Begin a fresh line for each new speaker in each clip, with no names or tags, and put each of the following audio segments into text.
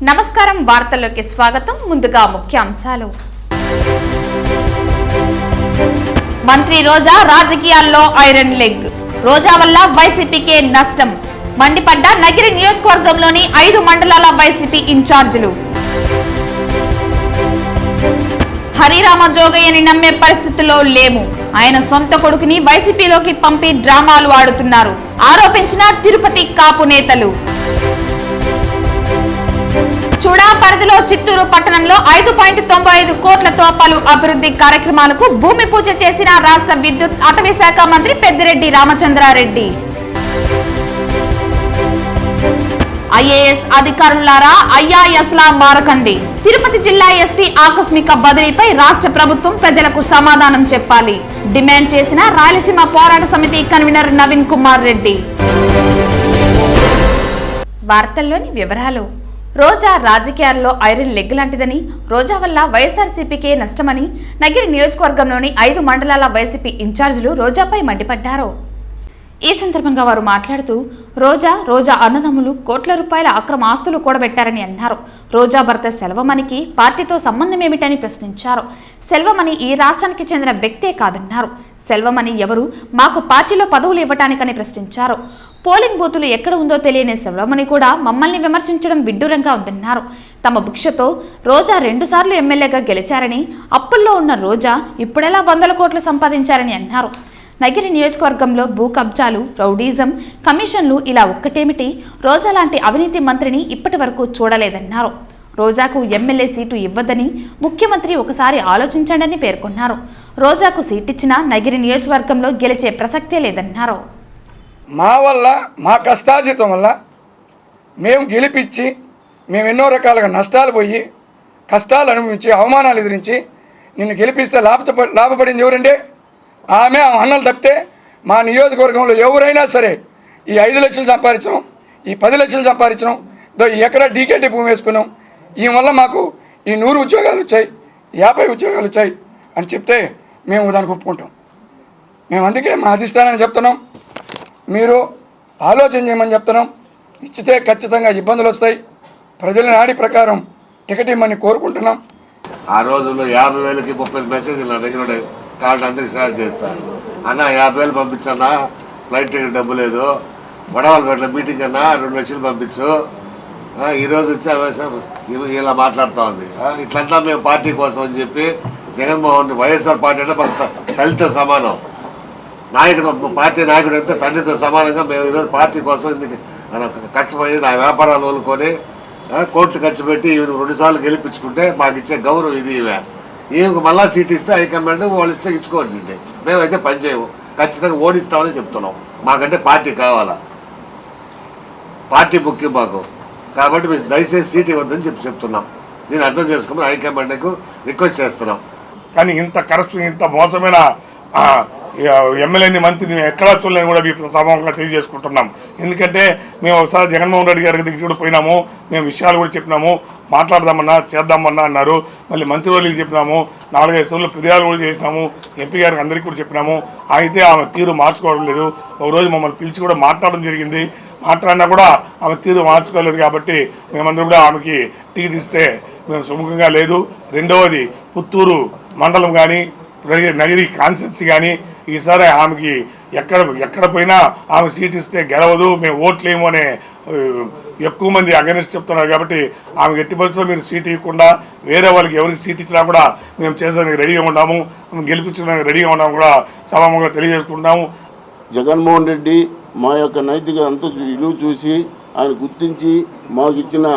నమస్కారం వార్తల్లోకి స్వాగతం. ముందుగా ముఖ్యాంశాలు. మంత్రి రోజా రాజకీయాల్లో ఐరన్ లెగ్. రోజా వల్ల వైసీపీకే నష్టం. మండిపడ్డ నగిరి నియోజకవర్గంలోని 5 మండలాల వైసీపీ ఇన్ఛార్జీలు. హరిరామ జోగయ్యని నమ్మే పరిస్థితిలో లేము. ఆయన సొంత కొడుకుని వైసీపీలోకి పంపి డ్రామాలు ఆడుతున్నారు ఆరోపించిన తిరుపతి కాపు నేతలు. చూడా పరిధిలో చిత్తూరు పట్టణంలో 5.95 కోట్లతో పలు అభివృద్ధి కార్యక్రమాలకు భూమి పూజ చేసిన రాష్ట్ర విద్యుత్ అటవీ శాఖ మంత్రి పెద్దిరెడ్డి రామచంద్రారెడ్డి. ఐఏఎస్ అధికారులారా ఐఆర్ఎస్లా మారకండి. తిరుపతి జిల్లా ఎస్పీ ఆకస్మిక బదిలీపై రాష్ట్ర ప్రభుత్వం ప్రజలకు సమాధానం చెప్పాలి డిమాండ్ చేసిన రాయలసీమ పోరాట సమితి కన్వీనర్ నవీన్ కుమార్ రెడ్డి. వార్తల్లోని వివరాలు. రోజా రాజకీయాల్లో ఐరన్ లెగ్ లాంటిదని, రోజా వల్ల వైఎస్ఆర్సీపీకే నష్టమని నగిరి నియోజకవర్గంలోని 5 మండలాల వైసీపీ ఇన్ఛార్జీలు రోజాపై మండిపడ్డారు. ఈ సందర్భంగా వారు మాట్లాడుతూ రోజా అన్నదమ్ములు కోట్ల రూపాయల అక్రమ ఆస్తులు కూడబెట్టారని అన్నారు. రోజా భర్త సెల్వమణికి పార్టీతో సంబంధం ఏమిటని ప్రశ్నించారు. సెల్వమణి ఈ రాష్ట్రానికి చెందిన వ్యక్తే కాదన్నారు. సెల్వమణి ఎవరు, మాకు పార్టీలో పదవులు ఇవ్వటానికని ప్రశ్నించారు. పోలింగ్ బూతులు ఎక్కడ ఉందో తెలియని సెల్వమణి కూడా మమ్మల్ని విమర్శించడం విడ్డూరంగా ఉందన్నారు. తమ భిక్షతో రోజా 2 సార్లు ఎమ్మెల్యేగా గెలిచారని, అప్పుల్లో ఉన్న రోజా ఇప్పుడెలా 100 కోట్లు సంపాదించారని అన్నారు. నగిరి నియోజకవర్గంలో భూ కబ్జాలు, రౌడీజం, కమిషన్లు ఇలా ఒక్కటేమిటి, రోజా లాంటి అవినీతి మంత్రిని ఇప్పటి వరకు చూడలేదన్నారు. రోజాకు ఎమ్మెల్యే సీటు ఇవ్వదని ముఖ్యమంత్రి ఒకసారి ఆలోచించండని పేర్కొన్నారు. రోజాకు సీటిచ్చినా నగిరి నియోజకవర్గంలో గెలిచే ప్రసక్తే లేదన్నారు.
మా వల్ల, మా కష్టార్జితం వల్ల మేము గెలిపించి, మేము ఎన్నో రకాలుగా నష్టాలు పోయి, కష్టాలు అనుభవించి, అవమానాలు ఎదిరించి నిన్ను గెలిపిస్తే లాభపడింది ఎవరంటే ఆమె అన్నలు తప్పితే మా నియోజకవర్గంలో ఎవరైనా సరే ఈ 5 లక్షలు సంపాదించడం, ఈ 10 లక్షలు సంపాదించడం, ఈ ఎకరా డీకేటీ భూమి వేసుకున్నాం, ఈ వల్ల మాకు ఈ 100 ఉద్యోగాలు వచ్చాయి, 50 ఉద్యోగాలు వచ్చాయి అని చెప్తే మేము దానికి ఒప్పుకుంటాం. మేము అందుకే మా అధిష్టానాన్ని చెప్తున్నాం, మీరు ఆలోచన చేయమని చెప్తున్నాం. ఇచ్చితే ఖచ్చితంగా ఇబ్బందులు వస్తాయి. ప్రజల నాడి ప్రకారం టికెట్ ఇమ్మని కోరుకుంటున్నాం.
ఆ రోజుల్లో 50,000కి 30 మెసేజ్లు నా దగ్గర ఉండే కార్డు అందరికి షేర్ చేస్తాను. అన్న 50,000 పంపించన్నా, ఫ్లైట్ టికెట్ డబ్బు లేదు, వడవలపేటలో మీటింగ్ అన్నా 2 లక్షలు పంపించు, ఈరోజు వచ్చి ఇలా మాట్లాడుతూ ఉంది. ఇట్లంతా మేము పార్టీ కోసం అని చెప్పి జగన్మోహన్ వైఎస్ఆర్ పార్టీ అంటే మన తల్లితో సమానం, నాయకుడు పార్టీ నాయకుడు అంటే తండ్రితో సమానంగా మేము ఈరోజు పార్టీ కోసం కష్టపడి నా వ్యాపారాలు వదులుకొని కోట్లు ఖర్చు పెట్టి 2 సార్లు గెలిపించుకుంటే మాకు ఇచ్చే గౌరవం ఇది. ఈమెకు మళ్ళా సీట్ ఇస్తే హైకమాండ్ వాళ్ళు ఇస్తే ఇచ్చుకోండి, మేమైతే పని చేయము, ఖచ్చితంగా ఓడిస్తామని చెప్తున్నాం. మాకంటే పార్టీ కావాలా, పార్టీ ముఖ్యం మాకు, కాబట్టి మేము దయచేసి సీట్ ఇవ్వద్దని చెప్తున్నాం. నేను అర్థం చేసుకోమని హైకమాండ్కు రిక్వెస్ట్ చేస్తున్నాం.
కానీ ఇంత కరప్షన్, ఇంత మోసమైన ఎమ్మెల్యేని మంత్రిని ఎక్కడా చూడలేని కూడా మీకు సభంగా తెలియజేసుకుంటున్నాం. ఎందుకంటే మేము ఒకసారి జగన్మోహన్ రెడ్డి గారి దగ్గర కూడా పోయినాము, మేము విషయాలు కూడా చెప్పినాము, మాట్లాడదామన్నా చేద్దామన్నా అన్నారు. మళ్ళీ మంత్రివర్యులకు చెప్పినాము, 4-5 సార్లు ఫిర్యాదు కూడా చేసినాము, ఎంపీ గారికి అందరికీ కూడా చెప్పినాము. అయితే ఆమె తీరు మార్చుకోవడం లేదు. ఒకరోజు మమ్మల్ని పిలిచి కూడా మాట్లాడడం జరిగింది. మాట్లాడినా కూడా ఆమె తీరు మార్చుకోలేదు. కాబట్టి మేమందరూ కూడా ఆమెకి టికెట్ ఇస్తే మేము సుముఖంగా లేదు. రెండవది, పుత్తూరు మండలం కానీ నగిరి కాన్స్టిట్యున్సీ కానీ ఈసారి ఆమెకి ఎక్కడ పోయినా ఆమె సీట్ ఇస్తే గెలవదు, మేము ఓట్లేము అనే ఎక్కువ మంది అగెనిస్ట్ చెప్తున్నారు. కాబట్టి ఆమెకు ఎట్టి పరిస్థితుల్లో మీరు సీట్ ఇవ్వకుండా వేరే వాళ్ళకి ఎవరికి సీట్ ఇచ్చినా కూడా మేము చేసేందుకు రెడీగా ఉన్నాము, గెలిపించడానికి రెడీగా ఉన్నాము కూడా సభాముఖంగా తెలియజేసుకుంటాము.
జగన్మోహన్ రెడ్డి మా యొక్క నైతిక అంత విలువ చూసి ఆయన గుర్తించి మాకు ఇచ్చిన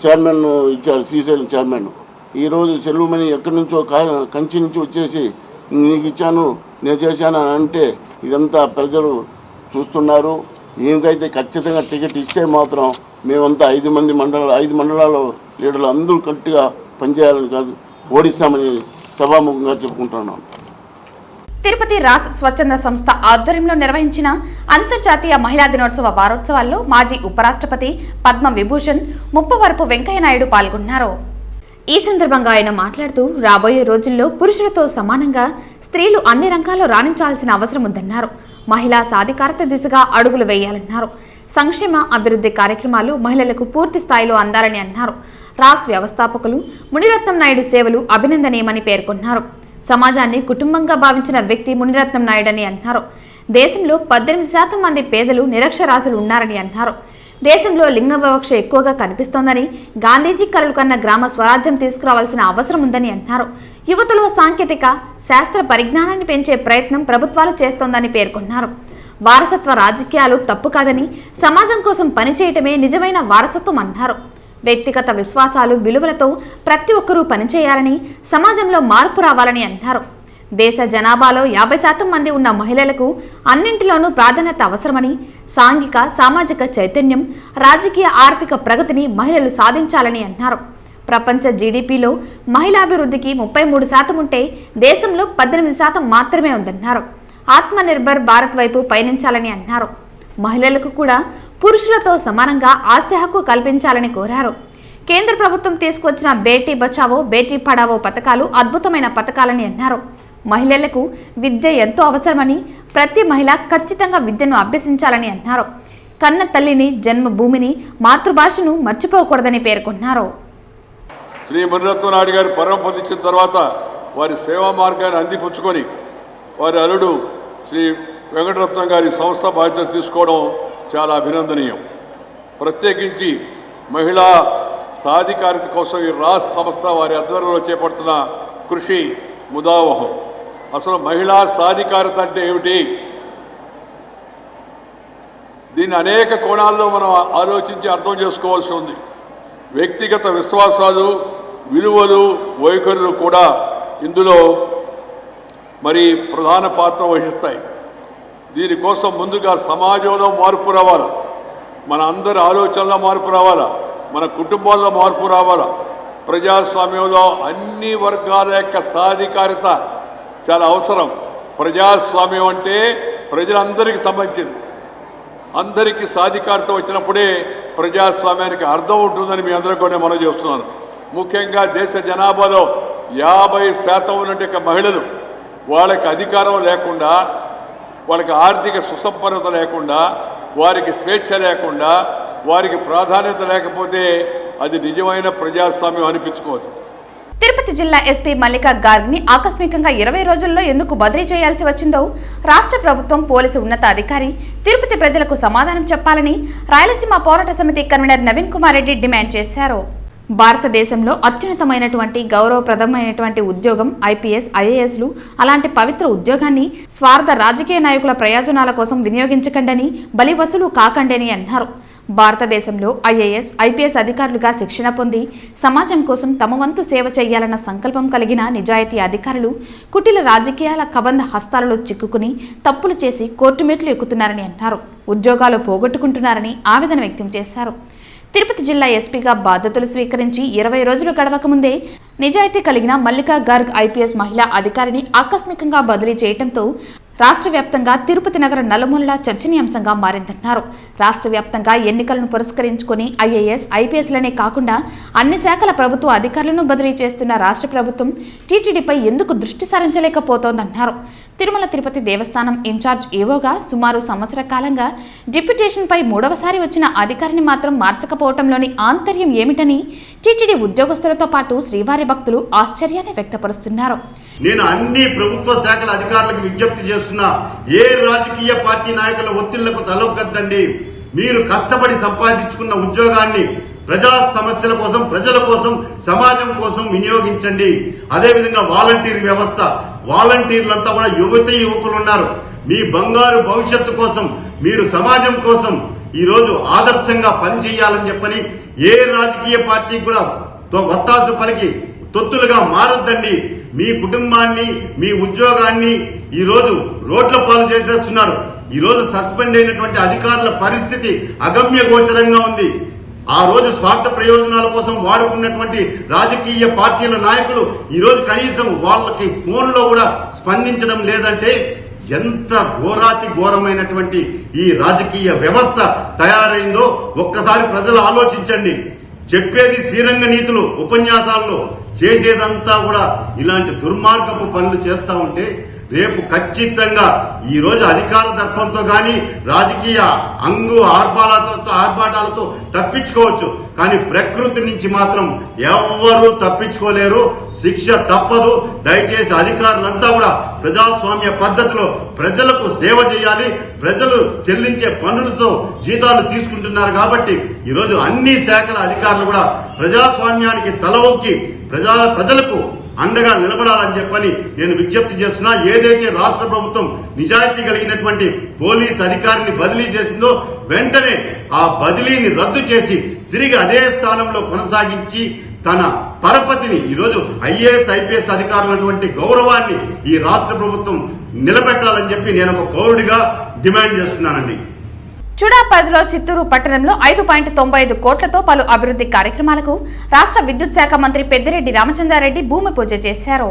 చైర్మన్ ఇచ్చారు, శ్రీశైలం చైర్మన్. ఈరోజు సెల్వమణి ఎక్కడి నుంచో కంచి నుంచి వచ్చేసి నీకు ఇచ్చాను, నేను చేశాను అని అంటే ఇదంతా ప్రజలు చూస్తున్నారు. ఏమికైతే ఖచ్చితంగా టికెట్ ఇస్తే మాత్రం మేమంతా 5 మండలాల లీడర్లు అందరూ గట్టిగా పనిచేయాలని కాదు, ఓడిస్తామని సభాముఖంగా చెప్పుకుంటున్నాం.
తిరుపతి రాస్ స్వచ్ఛంద సంస్థ ఆధ్వర్యంలో నిర్వహించిన అంతర్జాతీయ మహిళా దినోత్సవ వారోత్సవాల్లో మాజీ ఉపరాష్ట్రపతి పద్మ విభూషణ్ ముప్పవరపు వెంకయ్యనాయుడు పాల్గొన్నారు. ఈ సందర్భంగా ఆయన మాట్లాడుతూ రాబోయే రోజుల్లో పురుషులతో సమానంగా స్త్రీలు అన్ని రంగాల్లో రాణించాల్సిన అవసరం ఉందన్నారు. మహిళా సాధికారత దిశగా అడుగులు వేయాలన్నారు. సంక్షేమ అభివృద్ధి కార్యక్రమాలు మహిళలకు పూర్తి స్థాయిలో అందాలని అన్నారు. రాస్ వ్యవస్థాపకులు మునిరత్నం నాయుడు సేవలు అభినందనీయమని పేర్కొన్నారు. సమాజాన్ని కుటుంబంగా భావించిన వ్యక్తి మునిరత్నం నాయుడు అని అన్నారు. దేశంలో 18% మంది పేదలు నిరక్షరాస్యులు ఉన్నారని అన్నారు. దేశంలో లింగ వివక్ష ఎక్కువగా కనిపిస్తోందని, గాంధీజీ కలలు కన్న గ్రామ స్వరాజ్యం తీసుకురావాల్సిన అవసరం ఉందని అన్నారు. యువతలో సాంకేతిక శాస్త్ర పరిజ్ఞానాన్ని పెంచే ప్రయత్నం ప్రభుత్వాలు చేస్తోందని పేర్కొన్నారు. వారసత్వ రాజకీయాలు తప్పు కాదని, సమాజం కోసం పనిచేయటమే నిజమైన వారసత్వం అన్నారు. వ్యక్తిగత విశ్వాసాలు విలువలతో ప్రతి ఒక్కరూ పనిచేయాలని, సమాజంలో మార్పు రావాలని అన్నారు. దేశ జనాభాలో 50% మంది ఉన్న మహిళలకు అన్నింటిలోనూ ప్రాధాన్యత అవసరమని, సాంఘిక సామాజిక చైతన్యం, రాజకీయ ఆర్థిక ప్రగతిని మహిళలు సాధించాలని అన్నారు. ప్రపంచ జీడీపీలో మహిళాభివృద్ధికి 33% ఉంటే దేశంలో 18% మాత్రమే ఉందన్నారు. ఆత్మనిర్భర్ భారత్ వైపు పయనించాలని అన్నారు. మహిళలకు కూడా పురుషులతో సమానంగా ఆస్తి హక్కు కల్పించాలని కోరారు. కేంద్ర ప్రభుత్వం తీసుకొచ్చిన బేటీ బచావో బేటీ పడావో పథకాలు అద్భుతమైన పథకాలని అన్నారు. మహిళలకు విద్య ఎంతో అవసరమని, ప్రతి మహిళ ఖచ్చితంగా విద్యను అభ్యసించాలని అన్నారు. కన్న తల్లిని, జన్మభూమిని, మాతృభాషను మర్చిపోకూడదని పేర్కొన్నారు.
శ్రీ మునిరత్నం నాయుడు గారు పరమపదించిన తర్వాత వారి సేవా మార్గాన్ని అందిపుచ్చుకొని వారి అల్లుడు శ్రీ వెంకటరత్నం గారి సంస్థ బాధ్యత తీసుకోవడం చాలా అభినందనీయం. ప్రత్యేకించి మహిళా సాధికారిత కోసం ఈ రాస్ సంస్థ వారి ఆధ్వర్యంలో చేపడుతున్న కృషి ముదావహం. అసలు మహిళా సాధికారత అంటే ఏమిటి? దీన్ని అనేక కోణాల్లో మనం ఆలోచించి అర్థం చేసుకోవాల్సి ఉంది. వ్యక్తిగత విశ్వాసాలు, విలువలు, వైఖరులు కూడా ఇందులో మరి ప్రధాన పాత్ర వహిస్తాయి. దీనికోసం ముందుగా సమాజంలో మార్పు రావాలా, మన అందరి ఆలోచనలో మార్పు రావాలా, మన కుటుంబాల్లో మార్పు రావాలా. ప్రజాస్వామ్యంలో అన్ని వర్గాల యొక్క సాధికారిత చాలా అవసరం. ప్రజాస్వామ్యం అంటే ప్రజలందరికీ సంబంధించింది. అందరికీ సాధికారత వచ్చినప్పుడే ప్రజాస్వామ్యానికి అర్థం ఉంటుందని మీ అందరూ కూడా మనం చేస్తున్నాను. ముఖ్యంగా దేశ జనాభాలో 50% ఉన్నటువంటి మహిళలు వాళ్ళకి అధికారం లేకుండా, వాళ్ళకి ఆర్థిక సుసంపన్నత లేకుండా, వారికి స్వేచ్ఛ లేకుండా, వారికి ప్రాధాన్యత లేకపోతే అది నిజమైన ప్రజాస్వామ్యం అనిపించుకోదు.
తిరుపతి జిల్లా ఎస్పీ మల్లికా గార్గ్ని ఆకస్మికంగా 20 రోజుల్లో ఎందుకు బదిలీ చేయాల్సి వచ్చిందో రాష్ట్ర ప్రభుత్వం పోలీసు ఉన్నత అధికారి తిరుపతి ప్రజలకు సమాధానం చెప్పాలని రాయలసీమ పోరాట సమితి కన్వీనర్ నవీన్ కుమార్ రెడ్డి డిమాండ్ చేశారు. భారతదేశంలో అత్యున్నతమైనటువంటి గౌరవప్రదమైనటువంటి ఉద్యోగం ఐపీఎస్, ఐఏఎస్లు. అలాంటి పవిత్ర ఉద్యోగాన్ని స్వార్థ రాజకీయ నాయకుల ప్రయోజనాల కోసం వినియోగించకండని, బలి వసూలు కాకండని అన్నారు. భారతదేశంలో ఐఏఎస్, ఐపీఎస్ అధికారులుగా శిక్షణ పొంది సమాజం కోసం తమ వంతు సేవ చేయాలన్న సంకల్పం కలిగిన నిజాయితీ అధికారులు కుటిల రాజకీయాల కబంధ హస్తాలలో చిక్కుకుని తప్పులు చేసి కోర్టు మెట్లు ఎక్కుతున్నారని అన్నారు. ఉద్యోగాలు పోగొట్టుకుంటున్నారని ఆవేదన వ్యక్తం చేశారు. తిరుపతి జిల్లా ఎస్పీగా బాధ్యతలు స్వీకరించి 20 రోజులు గడవక ముందే నిజాయితీ కలిగిన మల్లికా గార్గ్ ఐపీఎస్ మహిళా అధికారిని ఆకస్మికంగా బదిలీ చేయడంతో రాష్ట్ర వ్యాప్తంగా తిరుపతి నగర నలుమూలలా చర్చనీయాంశంగా మారిందన్నారు. రాష్ట్ర వ్యాప్తంగా ఎన్నికలను పురస్కరించుకుని ఐఏఎస్, ఐపీఎస్లనే కాకుండా అన్ని శాఖల ప్రభుత్వ అధికారులను బదిలీ చేస్తున్న రాష్ట్ర ప్రభుత్వం టీటీడీపై ఎందుకు దృష్టి సారించలేకపోతోందన్నారు. తిరుమల తిరుపతి దేవస్థానం ఇన్ఛార్జ్ ఈవోగా సుమారు సంవత్సర కాలంగా డిప్యుటేషన్పై 3వసారి వచ్చిన అధికారిని మాత్రం మార్చకపోవడంలోని ఆంతర్యం ఏమిటని టీటీడీ ఉద్యోగస్తులతో పాటు శ్రీవారి భక్తులు ఆశ్చర్యాన్ని వ్యక్తపరుస్తున్నారు.
నేను అన్ని ప్రభుత్వ శాఖల అధికారులకు విజ్ఞప్తి చేస్తున్నా, ఏ రాజకీయ పార్టీ నాయకుల ఒత్తిళ్లకు తలొగ్గద్దండి. మీరు కష్టపడి సంపాదించుకున్న ఉద్యోగాన్ని ప్రజా సమస్యల కోసం, ప్రజల కోసం, సమాజం కోసం వినియోగించండి. అదేవిధంగా వాలంటీర్ వ్యవస్థ, వాలంటీర్లంతా కూడా యువకులు ఉన్నారు. మీ బంగారు భవిష్యత్తు కోసం, మీరు సమాజం కోసం ఈరోజు ఆదర్శంగా పనిచేయాలని చెప్పని ఏ రాజకీయ పార్టీ కూడా వత్తాసు పలికి తొత్తులుగా మారొద్దండి. మీ కుటుంబాన్ని, మీ ఉద్యోగాన్ని ఈరోజు రోడ్ల పాలు చేసేస్తున్నారు. ఈరోజు సస్పెండ్ అయినటువంటి అధికారుల పరిస్థితి అగమ్య గోచరంగా ఉంది. ఆ రోజు స్వార్థ ప్రయోజనాల కోసం వాడుకున్నటువంటి రాజకీయ పార్టీల నాయకులు ఈరోజు కనీసం వాళ్ళకి ఫోన్లో కూడా స్పందించడం లేదంటే ఎంత ఘోరాతి ఘోరమైనటువంటి ఈ రాజకీయ వ్యవస్థ తయారైందో ఒక్కసారి ప్రజలు ఆలోచించండి. చెప్పేది శ్రీరంగ నీతులు ఉపన్యాసాల్లో, చేసేదంతా కూడా ఇలాంటి దుర్మార్గపు పనులు చేస్తా ఉంటే రేపు ఖచ్చితంగా ఈ రోజు అధికార దర్పంతో గాని రాజకీయ ఆర్భాటాలతో తప్పించుకోవచ్చు, కానీ ప్రకృతి నుంచి మాత్రం ఎవ్వరూ తప్పించుకోలేరు. శిక్ష తప్పదు. దయచేసి అధికారులంతా కూడా ప్రజాస్వామ్య పద్ధతిలో ప్రజలకు సేవ చేయాలి. ప్రజలు చెల్లించే పన్నులతో జీతాలు తీసుకుంటున్నారు కాబట్టి ఈరోజు అన్ని శాఖల అధికారులు కూడా ప్రజాస్వామ్యానికి తల ఒక్కి ప్రజలకు అండగా నిలబడాలని చెప్పని నేను విజ్ఞప్తి చేస్తున్నా. ఏదైతే రాష్ట్ర ప్రభుత్వం నిజాయితీ కలిగినటువంటి పోలీస్ అధికారిని బదిలీ చేసిందో వెంటనే ఆ బదిలీని రద్దు చేసి తిరిగి అదే స్థానంలో కొనసాగించి తన పరపతిని ఈరోజు ఐఏఎస్ ఐపీఎస్ అధికారులటువంటి గౌరవాన్ని ఈ రాష్ట్ర ప్రభుత్వం నిలబెట్టాలని చెప్పి నేను ఒక పౌరుడిగా డిమాండ్ చేస్తున్నానండి.
చుడాపదిలో చిత్తూరు పట్టణంలో 5.95 కోట్లతో పలు అభివృద్ధి కార్యక్రమాలకు రాష్ట్ర విద్యుత్ శాఖ మంత్రి పెద్దిరెడ్డి రామచంద్రారెడ్డి భూమి పూజ చేశారు.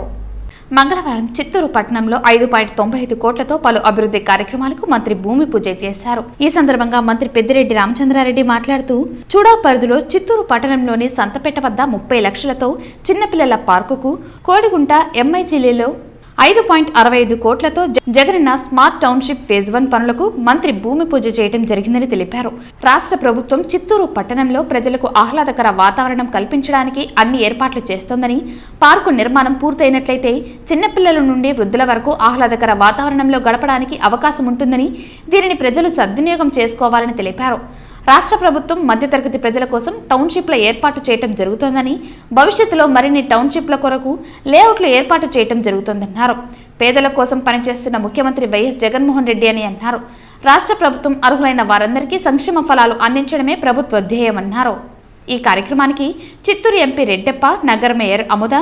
మంగళవారం చిత్తూరు పట్టణంలో 5.95 కోట్లతో పలు అభివృద్ధి కార్యక్రమాలకు మంత్రి భూమి పూజ చేశారు. ఈ సందర్భంగా మంత్రి పెద్దిరెడ్డి రామచంద్రారెడ్డి మాట్లాడుతూ చుడాపరిధిలో చిత్తూరు పట్టణంలోని సంతపేట వద్ద 30 లక్షలతో చిన్నపిల్లల పార్కుకు, కోడిగుంట ఎంఐజీలో 5.65 కోట్లతో జగనన్న స్మార్ట్ టౌన్షిప్ ఫేజ్ 1 పనులకు మంత్రి భూమి పూజ చేయడం జరిగిందని తెలిపారు. రాష్ట్ర ప్రభుత్వం చిత్తూరు పట్టణంలో ప్రజలకు ఆహ్లాదకర వాతావరణం కల్పించడానికి అన్ని ఏర్పాట్లు చేస్తోందని, పార్కు నిర్మాణం పూర్తయినట్లయితే చిన్నపిల్లల నుండి వృద్ధుల వరకు ఆహ్లాదకర వాతావరణంలో గడపడానికి అవకాశం ఉంటుందని, దీనిని ప్రజలు సద్వినియోగం చేసుకోవాలని తెలిపారు. రాష్ట్ర ప్రభుత్వం మధ్యతరగతి ప్రజల కోసం టౌన్షిప్ల ఏర్పాటు చేయడం జరుగుతోందని, భవిష్యత్తులో మరిన్ని టౌన్షిప్ల కొరకు లేఅవుట్లు ఏర్పాటు చేయడం జరుగుతోందన్నారు. పేదల కోసం పనిచేస్తున్న ముఖ్యమంత్రి వైఎస్ జగన్మోహన్ రెడ్డి అని అన్నారు. రాష్ట్ర ప్రభుత్వం అర్హులైన వారందరికీ సంక్షేమ ఫలాలు అందించడమే ప్రభుత్వ ధ్యేయమన్నారు. ఈ కార్యక్రమానికి చిత్తూరు ఎంపీ రెడ్డప్ప, నగర మేయర్ అముద,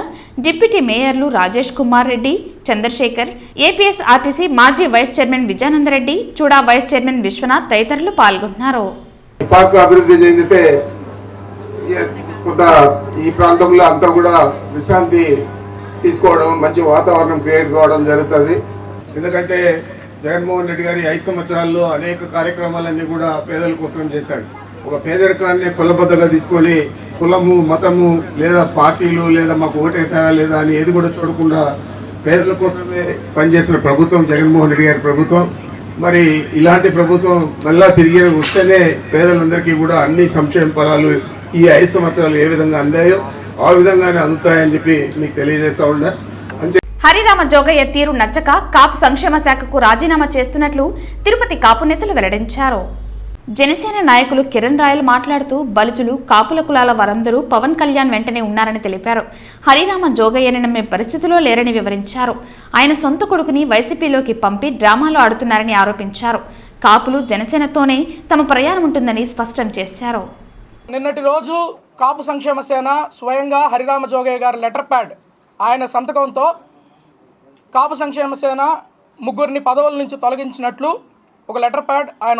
డిప్యూటీ మేయర్లు రాజేష్ కుమార్ రెడ్డి, చంద్రశేఖర్, ఏపీఎస్ ఆర్టీసీ మాజీ vice chairman Vijayanandareddy, CUDA vice chairman Vishwanath తదితరులు పాల్గొన్నారు.
పార్కు అభివృద్ధి చెందితే కొంత ఈ ప్రాంతంలో అంతా కూడా విశ్రాంతి తీసుకోవడం, మంచి వాతావరణం క్రియేట్ కావడం జరుగుతుంది. ఎందుకంటే జగన్మోహన్ రెడ్డి గారి 5 సంవత్సరాల్లో అనేక కార్యక్రమాలన్నీ కూడా పేదల కోసం చేశాడు. ఒక పేదరికాన్ని కులబద్దగా తీసుకొని కులము, మతము లేదా పార్టీలు లేదా మాకు ఓటేసారా లేదా అని ఏది కూడా చూడకుండా పేదల కోసమే పనిచేసిన ప్రభుత్వం జగన్మోహన్ రెడ్డి గారి ప్రభుత్వం. మరి ఇలాంటి ప్రభుత్వం మళ్ళా తిరిగి వస్తేనే పేదలందరికీ కూడా అన్ని సంక్షేమ ఫలాలు ఈ 5 సంవత్సరాలు ఏ విధంగా అందాయో ఆ విధంగానే అందుతాయని చెప్పి మీకు తెలియజేస్తా ఉన్నా.
హరిరామ జోగయ్య తీరు నచ్చక కాపు సంక్షేమ శాఖకు రాజీనామా చేస్తున్నట్లు తిరుపతి కాపు నేతలు వెల్లడించారు. జనసేన నాయకులు కిరణ్ రాయల్ మాట్లాడుతూ బలుజులు, కాపుల కులాల వారందరూ పవన్ కళ్యాణ్ వెంటనే ఉన్నారని తెలిపారు. హరిరామ జోగయ్యని నమ్మే పరిస్థితిలో లేరని వివరించారు. ఆయన సొంత కొడుకుని వైసీపీలోకి పంపి డ్రామాలు ఆడుతున్నారని ఆరోపించారు. కాపులు జనసేనతోనే తమ ప్రయాణం ఉంటుందని స్పష్టం చేశారు.
నిన్నటి రోజు కాపు సంక్షేమ సేన స్వయంగా హరిరామ జోగయ్య గారి లెటర్ ప్యాడ్ ఆయన సంతకంతో కాపు సంక్షేమ సేన 3 పదవుల నుంచి తొలగించినట్లు ఒక లెటర్ ప్యాడ్ ఆయన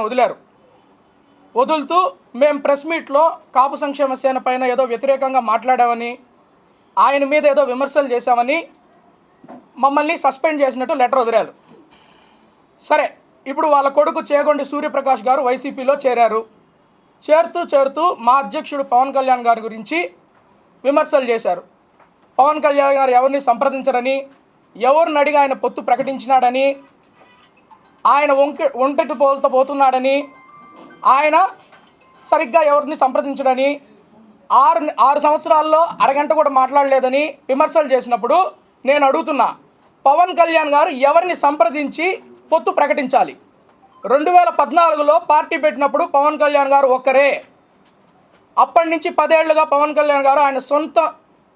వదులుతూ మేము ప్రెస్ మీట్లో కాపు సంక్షేమ సేన పైన ఏదో వ్యతిరేకంగా మాట్లాడామని, ఆయన మీద ఏదో విమర్శలు చేశామని మమ్మల్ని సస్పెండ్ చేసినట్టు లెటర్ వదిలారు. సరే, ఇప్పుడు వాళ్ళ కొడుకు చేగొండి సూర్యప్రకాష్ గారు వైసీపీలో చేరారు. చేరుతూ మా అధ్యక్షుడు పవన్ కళ్యాణ్ గారి గురించి విమర్శలు చేశారు. పవన్ కళ్యాణ్ గారు ఎవరిని సంప్రదించరని, ఎవరిని అడిగి ఆయన పొత్తు ప్రకటించినాడని, ఆయన ఒంటెట్టు పోలుతో పోతున్నాడని, ఆయన సరిగ్గా ఎవరిని సంప్రదించడని, 6 సంవత్సరాల్లో అరగంట కూడా మాట్లాడలేదని విమర్శలు చేసినప్పుడు నేను అడుగుతున్నా, పవన్ కళ్యాణ్ గారు ఎవరిని సంప్రదించి పొత్తు ప్రకటించాలి? 2014లో పార్టీ పెట్టినప్పుడు పవన్ కళ్యాణ్ గారు ఒక్కరే. అప్పటి నుంచి 10 ఏళ్లుగా పవన్ కళ్యాణ్ గారు ఆయన సొంత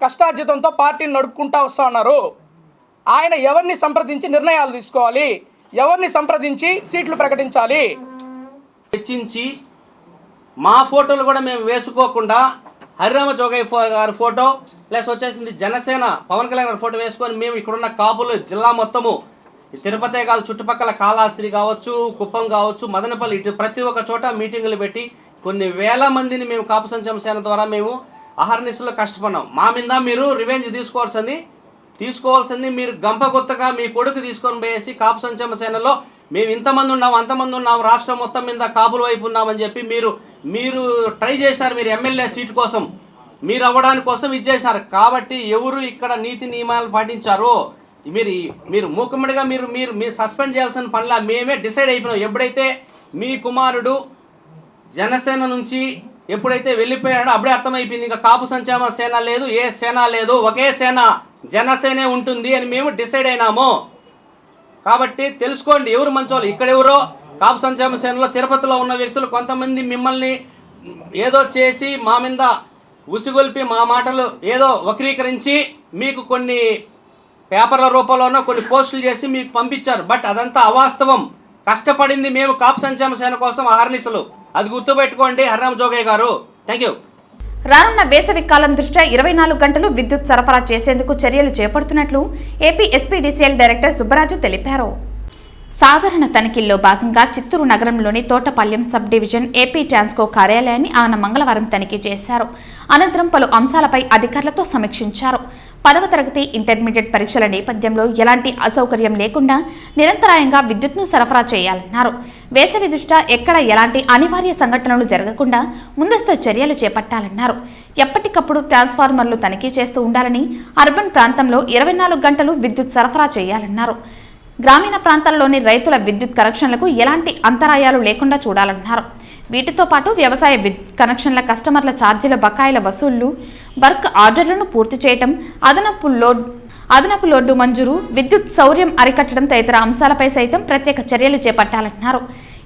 కష్టార్జితంతో పార్టీని నడుపుకుంటూ వస్తూ ఉన్నారు. ఆయన ఎవరిని సంప్రదించి నిర్ణయాలు తీసుకోవాలి? ఎవరిని సంప్రదించి సీట్లు ప్రకటించాలి?
వెచ్చించి మా ఫోటోలు కూడా మేము వేసుకోకుండా హరిరామ జోగయ్య గారి ఫోటో ప్లస్ వచ్చేసింది జనసేన పవన్ కళ్యాణ్ గారి ఫోటో వేసుకొని మేము ఇక్కడున్న కాపులు జిల్లా మొత్తము తిరుపతి కాదు, చుట్టుపక్కల కాళహస్తి కావచ్చు, కుప్పం కావచ్చు, మదనపల్లి, ఇటు ప్రతి ఒక్క చోట మీటింగులు పెట్టి కొన్ని వేల మందిని మేము కాపు సంక్షేమ సేన ద్వారా మేము అహర్నిశలో కష్టపడినాం. మా మీద మీరు రివెంజ్ తీసుకోవాల్సింది మీరు గంపగొత్తగా మీ కొడుకు తీసుకొని పోయేసి కాపు సంక్షేమ సేనలో మేము ఇంతమంది ఉన్నాం అంతమంది ఉన్నాం రాష్ట్రం మొత్తం మీద కాపుల వైపు ఉన్నామని చెప్పి మీరు ట్రై చేశారు. మీరు ఎమ్మెల్యే సీటు కోసం మీరు అవ్వడానికి కోసం ఇది చేశారు. కాబట్టి ఎవరు ఇక్కడ నీతి నియమాలు పాటించారో మీరు మూకుమ్మడిగా మీరు సస్పెండ్ చేయాల్సిన పనిలా మేమే డిసైడ్ అయిపోయినాం. ఎప్పుడైతే మీ కుమారుడు జనసేన నుంచి ఎప్పుడైతే వెళ్ళిపోయాడో అప్పుడే అర్థమైపోయింది, ఇంకా కాపు సంక్షేమ సేన లేదు, ఏ సేన లేదు, ఒకే సేన జనసేనే ఉంటుంది అని మేము డిసైడ్ అయినాము. కాబట్టి తెలుసుకోండి ఎవరు మంచోళ్ళు. ఇక్కడెవరో కాపు సంక్షేమ సేనలో తిరుపతిలో ఉన్న వ్యక్తులు కొంతమంది మిమ్మల్ని ఏదో చేసి మా మీద ఉసిగొల్పి మా మాటలు ఏదో వక్రీకరించి మీకు కొన్ని పేపర్ల రూపంలోనో కొన్ని పోస్టులు చేసి మీకు పంపించారు. బట్ అదంతా అవాస్తవం. కష్టపడింది మేము కాపు సంక్షేమ సేన కోసం ఆర్నిసలు. అది గుర్తుపెట్టుకోండి హరిరామ జోగయ్య గారు. Thank you.
రానున్న వేసవి కాలం దృష్ట్యా 24 గంటలు విద్యుత్ సరఫరా చేసేందుకు చర్యలు చేపడుతున్నట్లు ఏపీ ఎస్పీడీసీఎల్ డైరెక్టర్ సుబ్బరాజు తెలిపారు. సాధారణ తనిఖీల్లో భాగంగా చిత్తూరు నగరంలోని Thotapalem sub division AP Transco కార్యాలయాన్ని ఆయన మంగళవారం తనిఖీ చేశారు. అనంతరం పలు అంశాలపై అధికారులతో సమీక్షించారు. 10వ తరగతి ఇంటర్మీడియట్ పరీక్షల నేపథ్యంలో ఎలాంటి అసౌకర్యం లేకుండా నిరంతరాయంగా విద్యుత్ను సరఫరా చేయాలన్నారు. వేసవి దృష్ట్యా ఎక్కడ ఎలాంటి అనివార్య సంఘటనలు జరగకుండా ముందస్తు చర్యలు చేపట్టాలన్నారు. ఎప్పటికప్పుడు ట్రాన్స్ఫార్మర్లు తనిఖీ చేస్తూ ఉండాలని, అర్బన్ ప్రాంతంలో 24 గంటలు విద్యుత్ సరఫరా చేయాలన్నారు. గ్రామీణ ప్రాంతాల్లోని రైతుల విద్యుత్ కనెక్షన్లకు ఎలాంటి అంతరాయాలు లేకుండా చూడాలన్నారు. వీటితో పాటు వ్యవసాయ విద్యుత్ కనెక్షన్ల కస్టమర్ల ఛార్జీల బకాయిల వసూళ్లు, వర్క్ ఆర్డర్లను పూర్తి చేయడం, అదనపు లోడ్డు మంజూరు, విద్యుత్ శౌర్యం అరికట్టడం తదితర అంశాలపై సైతం ప్రత్యేక చర్యలు చేపట్టాలన్నారు.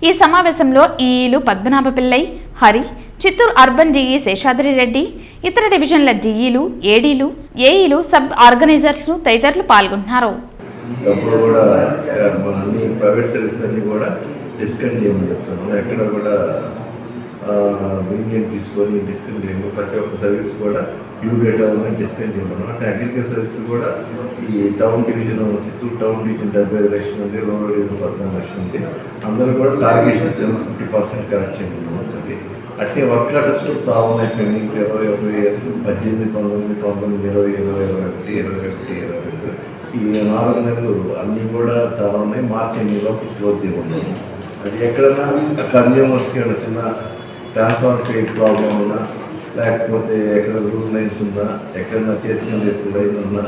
ఈ సమావేశంలో ఈఈలు పద్మనాభపిల్లై, హరి, చిత్తూరు అర్బన్ డీఈ శేషాద్రి రెడ్డి, ఇతర డివిజన్ల డీఈలు, ఏడీలు, ఏఈలు, సబ్ ఆర్గనైజర్లు తదితరులు పాల్గొన్నారు.
అప్పుడు కూడా అన్ని ప్రైవేట్ సర్వీస్ అన్నీ కూడా డిస్కౌంట్ చేయమని చెప్తున్నాను. ఎక్కడ కూడా యూనియన్ తీసుకొని డిస్కౌంట్ చేయము. ప్రతి ఒక్క సర్వీస్ కూడా డ్యూ డేటా ఉన్న డిస్కౌంట్ చేయమను. అంటే అగ్రికల్చర్ సర్వీస్ కూడా ఈ town division Chittoor town division 75 లక్షలు ఉంది, రూరల్ డివిజన్ 14 లక్షలు ఉంది. అందరూ కూడా టార్గెట్ సిస్టమ్ 50% కరెక్ట్ చేయమన్నాము. అట్టే వర్క్ ఆర్డర్స్ కూడా చాలా ఉన్నాయి. పెండింగ్ 20, 18, 19, 20, 20, 21, 22 ఈ 4 నెలలు అన్నీ కూడా చాలా ఉన్నాయి. మార్చి 8 క్లోజ్ చేయమన్నాము. అది ఎక్కడన్నా కన్జ్యూమర్స్కి ఏమైనా చిన్న ట్రాన్స్ఫార్మర్ ఫెయిల్ ప్రాబ్లం ఉన్నా, లేకపోతే ఎక్కడ రూల్ లైన్స్ ఉన్నా, ఎక్కడన్నా చేతి లైన్ ఉన్నా,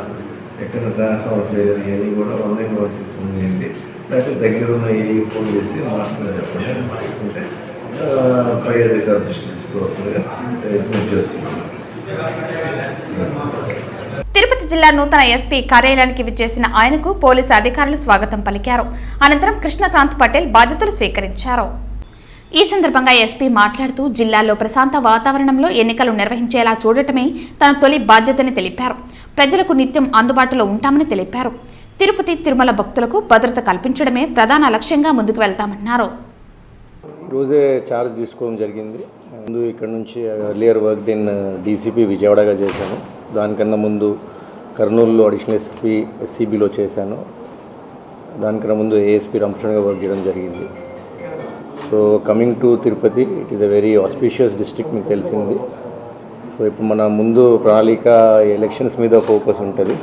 ఎక్కడ ట్రాన్స్ఫార్మర్ ఫెయిల్ ఇవన్నీ కూడా ఆన్లైన్ వర్క్ ఫోన్ చేయండి. లేకపోతే దగ్గర ఉన్న ఏ ఫోన్ చేసి మార్చుకుని చెప్పండి. మార్చుకుంటే పై అధికార దృష్టి తీసుకోవాల్సిందిగా ప్రయత్నం చేస్తున్నాను.
తిరుపతి జిల్లా నూతన ఎస్పీ కార్యాలయానికి విచ్చేసిన ఆయనకు పోలీసు అధికారులు స్వాగతం పలికారు. అనంతరం కృష్ణకాంత్ పటేల్ బాధ్యతలు స్వీకరించారు. ఈ సందర్భంగా ఎస్పీ మాట్లాడుతూ జిల్లాలో ప్రశాంత వాతావరణంలో ఎన్నికలు నిర్వహించేలా చూడటమే తన తొలి బాధ్యతని తెలిపారు. ప్రజలకు నిత్యం అందుబాటులో ఉంటామని తెలిపారు. తిరుపతి తిరుమల భక్తులకు భద్రత కల్పించడమే ప్రధాన లక్ష్యంగా ముందుకు వెళ్తామన్నారు.
రోజే ఛార్జ్ తీసుకోవడం జరిగింది. ముందు ఇక్కడ నుంచి ఎర్లియర్ వర్క్ ఇన్ డీసీపీ విజయవాడగా చేశాను. దానికన్నా ముందు కర్నూలులో అడిషనల్ ఎస్పీ ఎస్సీబీలో చేశాను. దానికన్నా ముందు ఏఎస్పీ రంపచోడగా వర్క్ చేయడం జరిగింది. So coming to Tirupati, it is a very auspicious district, మీకు తెలిసింది. సో ఇప్పుడు మన ముందు ప్రణాళిక ఎలక్షన్స్ మీద ఫోకస్ ఉంటుంది.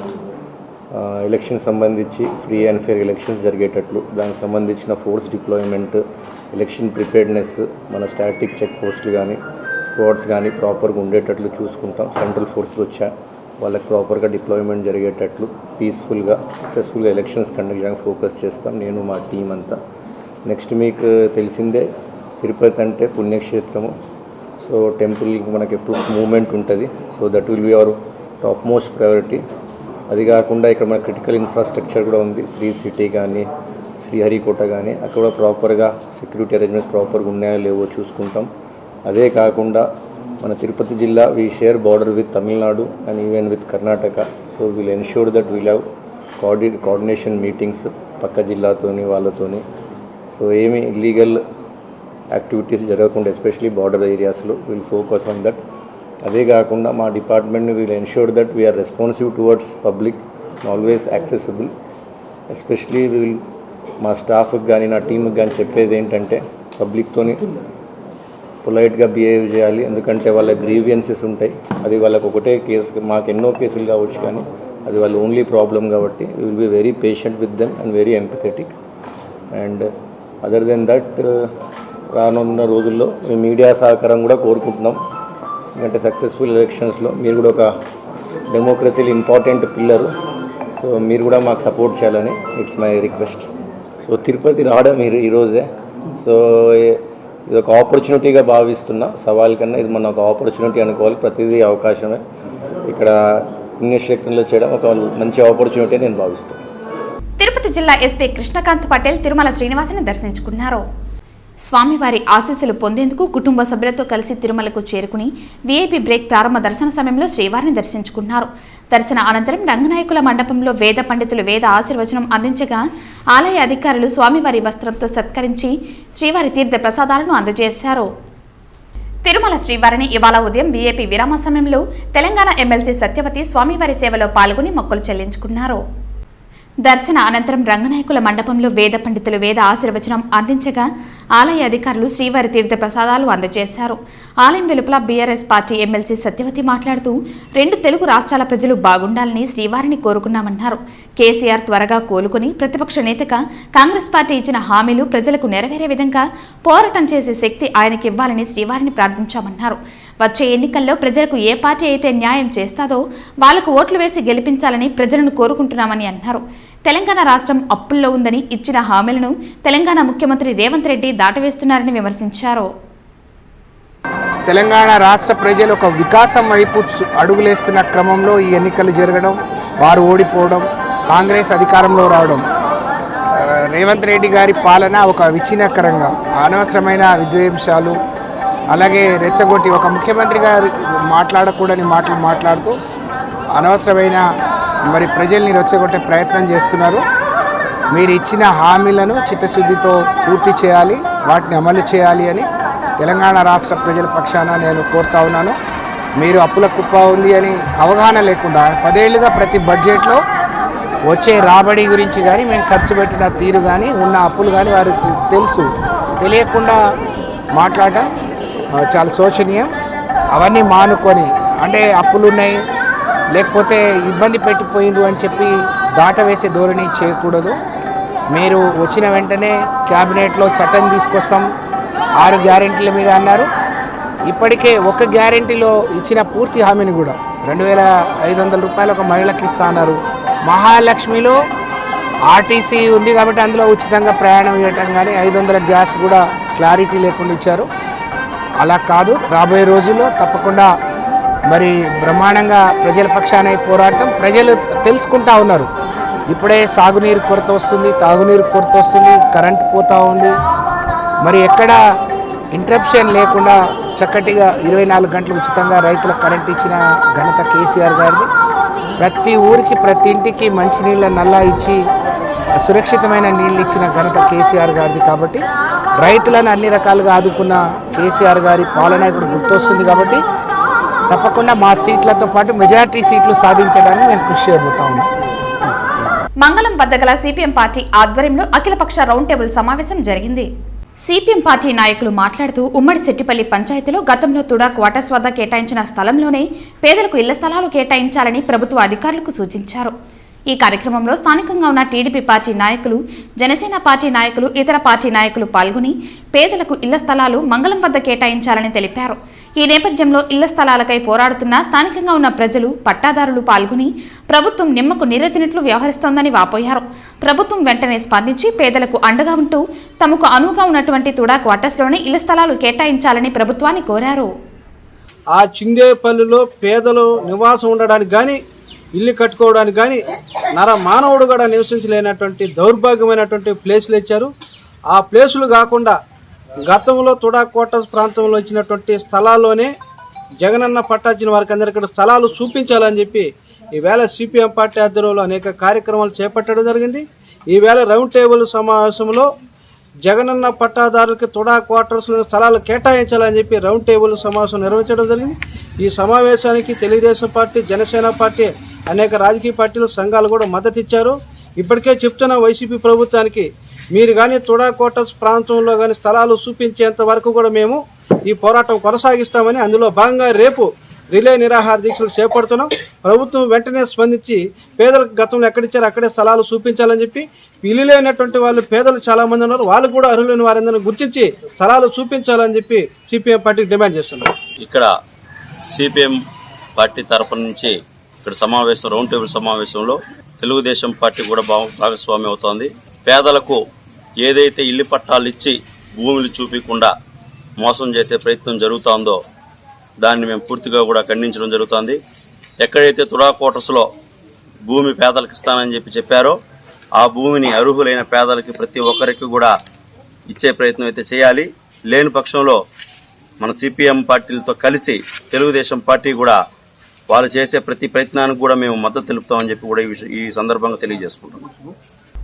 ఎలక్షన్ సంబంధించి ఫ్రీ అండ్ ఫెయిర్ ఎలక్షన్స్ జరిగేటట్లు, దానికి సంబంధించిన ఫోర్స్ డిప్లాయ్మెంట్, ఎలక్షన్ ప్రిపేర్డ్నెస్, మన స్టాటిక్ చెక్ పోస్టులు కానీ స్క్వాడ్స్ కానీ ప్రాపర్గా ఉండేటట్లు చూసుకుంటాం. సెంట్రల్ ఫోర్సెస్ వచ్చా వాళ్ళకి ప్రాపర్గా డిప్లాయ్మెంట్ జరిగేటట్లు పీస్ఫుల్గా సక్సెస్ఫుల్గా ఎలక్షన్స్ కండక్ట్ చేయడానికి ఫోకస్ చేస్తాం, నేను మా టీం అంతా. నెక్స్ట్ మీకు తెలిసిందే, తిరుపతి అంటే పుణ్యక్షేత్రము. సో టెంపుల్కి మనకి ఎప్పుడు మూవ్మెంట్ ఉంటుంది. So that will be our top most priority. అది కాకుండా ఇక్కడ మన క్రిటికల్ ఇన్ఫ్రాస్ట్రక్చర్ కూడా ఉంది. శ్రీ సిటీ కానీ శ్రీహరికోట కానీ అక్కడ ప్రాపర్గా సెక్యూరిటీ అరేంజ్మెంట్స్ ప్రాపర్గా ఉన్నాయో లేవో చూసుకుంటాం. అదే కాకుండా మన తిరుపతి జిల్లా we share border with Tamil Nadu and even with Karnataka. So will ensure that will have coordination meetings పక్క జిల్లాతోని వాళ్ళతోని. సో ఏమి ఇల్లీగల్ యాక్టివిటీస్ జరగకుండా ఎస్పెషలీ బార్డర్ ఏరియాస్లో విల్ ఫోకస్ ఆన్ దట్. అదే కాకుండా మా department will ensure that we're responsive towards public, always accessible. Especially will మా స్టాఫ్కి కానీ నా టీంకి కానీ చెప్పేది ఏంటంటే పబ్లిక్తోని పొలైట్గా బిహేవ్ చేయాలి. ఎందుకంటే వాళ్ళ గ్రీవియన్సెస్ ఉంటాయి. అది వాళ్ళకు ఒకటే కేసు, మాకు ఎన్నో కేసులు కావచ్చు కానీ అది వాళ్ళ ఓన్లీ ప్రాబ్లం కాబట్టి we will be very patient with them and very empathetic. And other than that రానున్న రోజుల్లో మేము మీడియా సహకారం కూడా కోరుకుంటున్నాం. ఎందుకంటే సక్సెస్ఫుల్ ఎలక్షన్స్లో మీరు కూడా ఒక డెమోక్రసీలో ఇంపార్టెంట్ పిల్లరు. సో మీరు కూడా మాకు సపోర్ట్ చేయాలని it's my request. So Tirupati రావడం మీరు ఈరోజే, సో ఇది ఒక ఆపర్చునిటీగా భావిస్తున్నా. సవాల్ కన్నా ఇది మన ఒక ఆపర్చునిటీ అనుకోవాలి. ప్రతిదీ అవకాశమే. ఇక్కడ పుణ్యక్షేత్రంలో చేయడం ఒక మంచి ఆపర్చునిటీ నేను భావిస్తున్నాను.
తిరుపతి జిల్లా ఎస్పీ కృష్ణకాంత్ పటేల్ తిరుమల శ్రీనివాసుని దర్శించుకున్నారు. స్వామివారి ఆశీస్సులు పొందేందుకు కుటుంబ సభ్యులతో కలిసి తిరుమలకు చేరుకుని వీఐపీ బ్రేక్ ప్రారంభ దర్శన సమయంలో శ్రీవారిని దర్శించుకున్నారు. దర్శన అనంతరం రంగనాయకుల మండపంలో వేద పండితులు వేద ఆశీర్వచనం అందించగా ఆలయ అధికారులు స్వామివారి వస్త్రంతో సత్కరించి శ్రీవారి తీర్థ ప్రసాదాలను అందజేశారు. తిరుమల శ్రీవారిని ఇవాళ ఉదయం వీఐపీ విరామ సమయంలో తెలంగాణ ఎమ్మెల్సీ సత్యవతి స్వామివారి సేవలో పాల్గొని మొక్కులు చెల్లించుకున్నారు. దర్శన అనంతరం రంగనాయకుల మండపంలో వేద పండితులు వేద ఆశీర్వచనం అందించగా ఆలయ అధికారులు శ్రీవారి తీర్థ ప్రసాదాలు అందజేశారు. ఆలయం వెలుపల బీఆర్ఎస్ పార్టీ ఎమ్మెల్సీ సత్యవతి మాట్లాడుతూ 2 తెలుగు రాష్ట్రాల ప్రజలు బాగుండాలని శ్రీవారిని కోరుకున్నామన్నారు. కేసీఆర్ త్వరగా కోలుకుని ప్రతిపక్ష నేతగా కాంగ్రెస్ పార్టీ ఇచ్చిన హామీలు ప్రజలకు నెరవేరే విధంగా పోరాటం చేసే శక్తి ఆయనకి ఇవ్వాలని శ్రీవారిని ప్రార్థించామన్నారు. వచ్చే ఎన్నికల్లో ప్రజలకు ఏ పార్టీ అయితే న్యాయం చేస్తాదో వాళ్లకు ఓట్లు వేసి గెలిపించాలని ప్రజలను కోరుకుంటున్నామని అన్నారు. తెలంగాణ రాష్ట్రం అప్పుల్లో ఉందని ఇచ్చిన హామీలను తెలంగాణ ముఖ్యమంత్రి రేవంత్ రెడ్డి దాటవేస్తున్నారని విమర్శించారు.
తెలంగాణ రాష్ట్ర ప్రజలు ఒక వికాసం వైపు అడుగులేస్తున్న క్రమంలో ఈ ఎన్నికలు జరగడం, వారు ఓడిపోవడం, కాంగ్రెస్ అధికారంలో రావడం, రేవంత్ రెడ్డి గారి పాలన ఒక విచ్ఛిన్నకరంగా అనవసరమైన విద్వేషాలు, అలాగే రెచ్చగొట్టి ఒక ముఖ్యమంత్రి గారు మాట్లాడకూడని మాటలు మాట్లాడుతూ అనవసరమైన మరి ప్రజల్ని రెచ్చగొట్టే ప్రయత్నం చేస్తున్నారు. మీరు ఇచ్చిన హామీలను చిత్తశుద్ధితో పూర్తి చేయాలి, వాటిని అమలు చేయాలి అని తెలంగాణ రాష్ట్ర ప్రజల పక్షాన నేను కోరుతా ఉన్నాను. మీరు అప్పుల కుప్ప ఉంది అని అవగాహన లేకుండా 10 ఏళ్లుగా ప్రతి బడ్జెట్లో వచ్చే రాబడి గురించి కానీ మేము ఖర్చు పెట్టిన తీరు కానీ ఉన్న అప్పులు కానీ వారికి తెలుసు, తెలియకుండా మాట్లాడటం చాలా శోచనీయం. అవన్నీ మానుకొని అంటే అప్పులు ఉన్నాయి లేకపోతే ఇబ్బంది పెట్టిపోయిండు అని చెప్పి దాటవేసే ధోరణి చేయకూడదు. మీరు వచ్చిన వెంటనే క్యాబినెట్లో చట్టం తీసుకొస్తాం, 6 గ్యారెంటీల మీద అన్నారు. ఇప్పటికే ఒక గ్యారెంటీలో ఇచ్చిన పూర్తి హామీని కూడా 2500 రూపాయలు ఒక మహిళకి ఇస్తా అన్నారు. మహాలక్ష్మిలో ఆర్టీసీ ఉంది కాబట్టి అందులో ఉచితంగా ప్రయాణం ఇవ్వటం కానీ 500 గ్యాస్ కూడా క్లారిటీ లేకుండా ఇచ్చారు. అలా కాదు, రాబోయే రోజుల్లో తప్పకుండా మరి బ్రహ్మాండంగా ప్రజల పక్షాన పోరాడతాం. ప్రజలు తెలుసుకుంటా ఉన్నారు. ఇప్పుడే సాగునీరు కొరత వస్తుంది, తాగునీరు కొరత వస్తుంది, కరెంట్ పోతూ ఉంది. మరి ఎక్కడ ఇంటరప్షన్ లేకుండా చక్కటిగా 24 గంటలు ఉచితంగా రైతులకు కరెంట్ ఇచ్చిన ఘనత కేసీఆర్ గారిది. ప్రతి ఊరికి ప్రతి ఇంటికి మంచినీళ్ళ నల్లా ఇచ్చి సురక్షితమైన నీళ్ళు ఇచ్చిన ఘనత కేసీఆర్ గారిది. కాబట్టి రైతులను అన్ని రకాలుగా ఆదుకున్న కేసీఆర్ గారి పాలన ఇప్పుడు గుర్తొస్తుంది. కాబట్టి తప్పకుండా మా సీట్లతో పాటు మెజారిటీ సీట్లు సాధించడానికి నేను కృషి చేయబోతా ఉన్నాను.
మంగళం వద్ద గల సిపిఎం పార్టీ ఆధ్వర్యంలో అఖిలపక్ష రౌండ్ టేబుల్ సమావేశం జరిగింది. సిపిఎం పార్టీ నాయకులు మాట్లాడుతూ ఉమ్మడి సెట్టిపల్లి పంచాయతీలో గతంలో తుడా క్వార్టర్స్ వద్ద కేటాయించిన స్థలంలోనే పేదలకు ఇళ్ల స్థలాలు కేటాయించాలని ప్రభుత్వ అధికారులకు సూచించారు. ఈ కార్యక్రమంలో స్థానికంగా ఉన్న టీడీపీ పార్టీ నాయకులు, జనసేన పార్టీ నాయకులు, ఇతర పార్టీ నాయకులు పాల్గొని పేదలకు ఇళ్ల స్థలాలు మంగళం వద్ద కేటాయించాలని తెలిపారు. ఈ నేపథ్యంలో ఇళ్ల స్థలాలకై పోరాడుతున్న స్థానికంగా ఉన్న ప్రజలు, పట్టాదారులు పాల్గొని ప్రభుత్వం నిమ్మకు నీరెత్తినట్లు వ్యవహరిస్తోందని వాపోయారు. ప్రభుత్వం వెంటనే స్పందించి పేదలకు అండగా ఉంటూ తమకు అనువుగా ఉన్నటువంటి తుడా క్వార్టర్స్లోనే ఇళ్ల స్థలాలు కేటాయించాలని ప్రభుత్వాన్ని కోరారు.
ఆ చిందేపల్లిలో పేదలు నివాసం ఉండడానికి కానీ ఇల్లు కట్టుకోవడానికి కానీ మానవుడు కూడా నివసించలేనటువంటి దౌర్భాగ్యమైనటువంటి ప్లేసులు ఇచ్చారు. ఆ ప్లేసులు కాకుండా గతంలో తుడా క్వార్టర్స్ ప్రాంతంలో ఇచ్చినటువంటి స్థలాల్లోనే జగనన్న పట్టాచిన వారికి అందరికీ స్థలాలు చూపించాలని చెప్పి ఈవేళ సిపిఎం పార్టీ ఆధ్వర్యంలో అనేక కార్యక్రమాలు చేపట్టడం జరిగింది. ఈవేళ రౌండ్ టేబుల్ సమావేశంలో జగనన్న పట్టాదారులకి తుడా క్వార్టర్స్లో స్థలాలు కేటాయించాలని చెప్పి రౌండ్ టేబుల్ సమావేశం నిర్వహించడం జరిగింది. ఈ సమావేశానికి తెలుగుదేశం పార్టీ, జనసేన పార్టీ, అనేక రాజకీయ పార్టీలు, సంఘాలు కూడా మద్దతు ఇచ్చారు. ఇప్పటికే చెప్తున్న వైసీపీ ప్రభుత్వానికి మీరు కానీ తుడా క్వార్టర్స్ ప్రాంతంలో కానీ స్థలాలు చూపించేంత వరకు కూడా మేము ఈ పోరాటం కొనసాగిస్తామని, అందులో భాగంగా రేపు రిలే నిరాహార దీక్షలు చేపడుతున్నాం. ప్రభుత్వం వెంటనే స్పందించి పేదలకు గతంలో ఎక్కడిచ్చారో అక్కడే స్థలాలు చూపించాలని చెప్పి, ఇల్లు లేనటువంటి వాళ్ళు పేదలు చాలా మంది ఉన్నారు, వాళ్ళు కూడా అర్హులైన వారందరినీ గుర్తించి స్థలాలు చూపించాలని చెప్పి సిపిఎం పార్టీకి డిమాండ్ చేస్తున్నారు.
ఇక్కడ సిపిఎం పార్టీ తరఫు నుంచి ఇక్కడ రౌండ్ టేబుల్ సమావేశంలో తెలుగుదేశం పార్టీ కూడా భాగస్వామి అవుతోంది. పేదలకు ఏదైతే ఇల్లు పట్టాలు ఇచ్చి భూములు చూపించకుండా మోసం చేసే ప్రయత్నం జరుగుతోందో దాన్ని మేము పూర్తిగా కూడా ఖండించడం జరుగుతోంది. ఎక్కడైతే తుడా క్వార్టర్స్లో భూమి పేదలకు ఇస్తానని చెప్పారో ఆ భూమిని అర్హులైన పేదలకి ప్రతి ఒక్కరికి కూడా ఇచ్చే ప్రయత్నం అయితే చేయాలి. లేని పక్షంలో మన సిపిఎం పార్టీలతో కలిసి తెలుగుదేశం పార్టీ కూడా వాళ్ళు చేసే ప్రతి ప్రయత్నానికి కూడా మేము మద్దతు తెలుపుతామని చెప్పి కూడా ఈ సందర్భంగా తెలియజేసుకుంటున్నాం.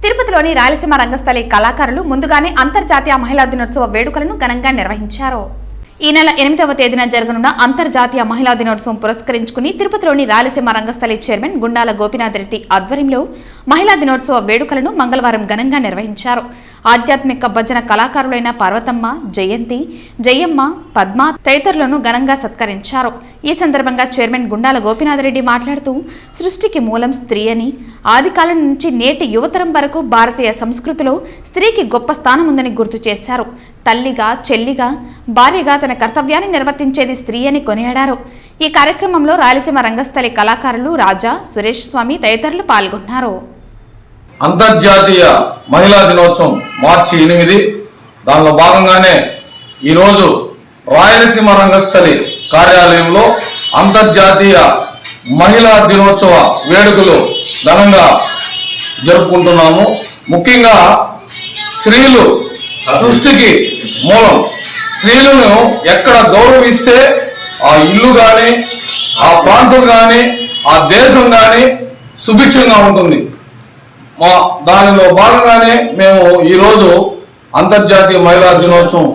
తిరుపతిలోని రాయలసీమ రంగస్థలి కళాకారులు ముందుగానే అంతర్జాతీయ మహిళా దినోత్సవ వేడుకలను ఘనంగా నిర్వహించారు. ఈ నెల 8వ తేదీన జరగనున్న అంతర్జాతీయ మహిళా దినోత్సవం పురస్కరించుకుని తిరుపతిలోని రాయలసీమ రంగస్థలి చైర్మన్ గుండాల గోపీనాథ్ రెడ్డి ఆధ్వర్యంలో మహిళా దినోత్సవ వేడుకలను మంగళవారం ఘనంగా నిర్వహించారు. ఆధ్యాత్మిక భజన కళాకారులైన పార్వతమ్మ, జయంతి, జయమ్మ, పద్మ తదితరులను ఘనంగా సత్కరించారు. ఈ సందర్భంగా చైర్మన్ గుండాల గోపీనాథ్ రెడ్డి మాట్లాడుతూ సృష్టికి మూలం స్త్రీ అని, ఆదికాలం నుంచి నేటి యువతరం వరకు భారతీయ సంస్కృతిలో స్త్రీకి గొప్ప స్థానం ఉందని గుర్తు చేశారు. తల్లిగా, చెల్లిగా, భార్యగా తన కర్తవ్యాన్ని నిర్వర్తించేది స్త్రీ అని కొనియాడారు. ఈ కార్యక్రమంలో రాయలసీమ రంగస్థలి కళాకారులు రాజా, సురేష్ స్వామి తదితరులు పాల్గొన్నారు.
అంతర్జాతీయ మహిళా దినోత్సవం మార్చి 8. దానిలో భాగంగానే ఈరోజు రాయలసీమ రంగస్థలి కార్యాలయంలో అంతర్జాతీయ మహిళా దినోత్సవ వేడుకలు ఘనంగా జరుపుకుంటున్నాము. ముఖ్యంగా స్త్రీలు సృష్టికి మూలం. స్త్రీలను ఎక్కడ గౌరవిస్తే ఆ ఇల్లు కానీ, ఆ ప్రాంతం కానీ, ఆ దేశం కానీ సుభిక్షంగా ఉంటుంది. దానిలో భాగంగానే మేము ఈరోజు అంతర్జాతీయ మహిళా దినోత్సవం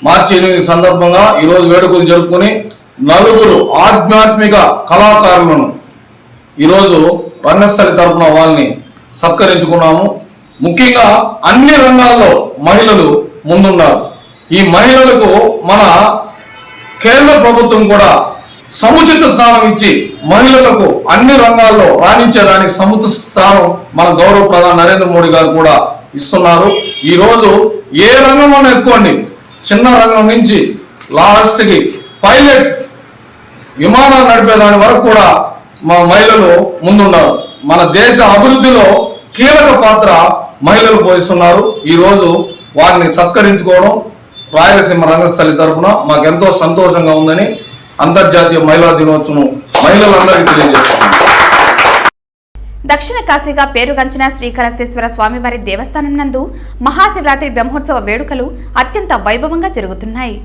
మార్చి 8 సందర్భంగా ఈరోజు వేడుకలు జరుపుకుని 4 ఆధ్యాత్మిక కళాకారులను ఈరోజు రంగస్థలి తరపున వాళ్ళని సత్కరించుకున్నాము. ముఖ్యంగా అన్ని రంగాల్లో మహిళలు ముందున్నారు. ఈ మహిళలకు మన కేంద్ర ప్రభుత్వం కూడా సముచిత స్థానం ఇచ్చి మహిళలకు అన్ని రంగాల్లో రాణించడానికి సముచిత స్థానం మన గౌరవ ప్రధాని నరేంద్ర మోడీ గారు కూడా ఇస్తున్నారు. ఈరోజు ఏ రంగంలోనే ఎక్కువండి, చిన్న రంగం నుంచి లాస్ట్కి పైలట్ విమానాలు నడిపేదాని వరకు కూడా మా మహిళలు ముందున్నారు. మన దేశ అభివృద్ధిలో కీలక పాత్ర మహిళలు పోషిస్తున్నారు. ఈరోజు వారిని సత్కరించుకోవడం రాయలసీమ రంగస్థలి తరఫున మాకెంతో సంతోషంగా ఉందని అంతర్జాతీయ మహిళా దినోత్సవం మహిళలందరికీ తెలియజేస్తున్నాం.
దక్షిణ కాశీగా పేరుగాంచిన శ్రీకాళహస్తీశ్వర స్వామివారి దేవస్థానం నందు మహాశివరాత్రి బ్రహ్మోత్సవ వేడుకలు అత్యంత వైభవంగా జరుగుతున్నాయి.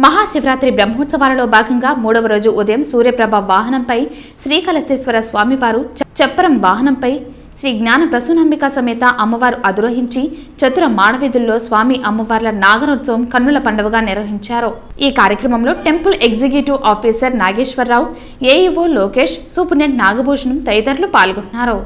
మహాశివరాత్రి బ్రహ్మోత్సవాలలో భాగంగా 3వ రోజు ఉదయం సూర్యప్రభ వాహనంపై శ్రీకాళహస్తీశ్వర స్వామివారు, చప్పరం వాహనంపై శ్రీ జ్ఞాన ప్రసూనాంబిక సమేత అమ్మవారు అధిరోహించి చతుర మాడవీధుల్లో స్వామి అమ్మవార్ల నాగరోత్సవం కన్నుల పండుగగా నిర్వహించారు. ఈ కార్యక్రమంలో temple executive officer Nageswararao, AEO Lokesh, superintendent Nagabhushanam తదితరులు పాల్గొన్నారు.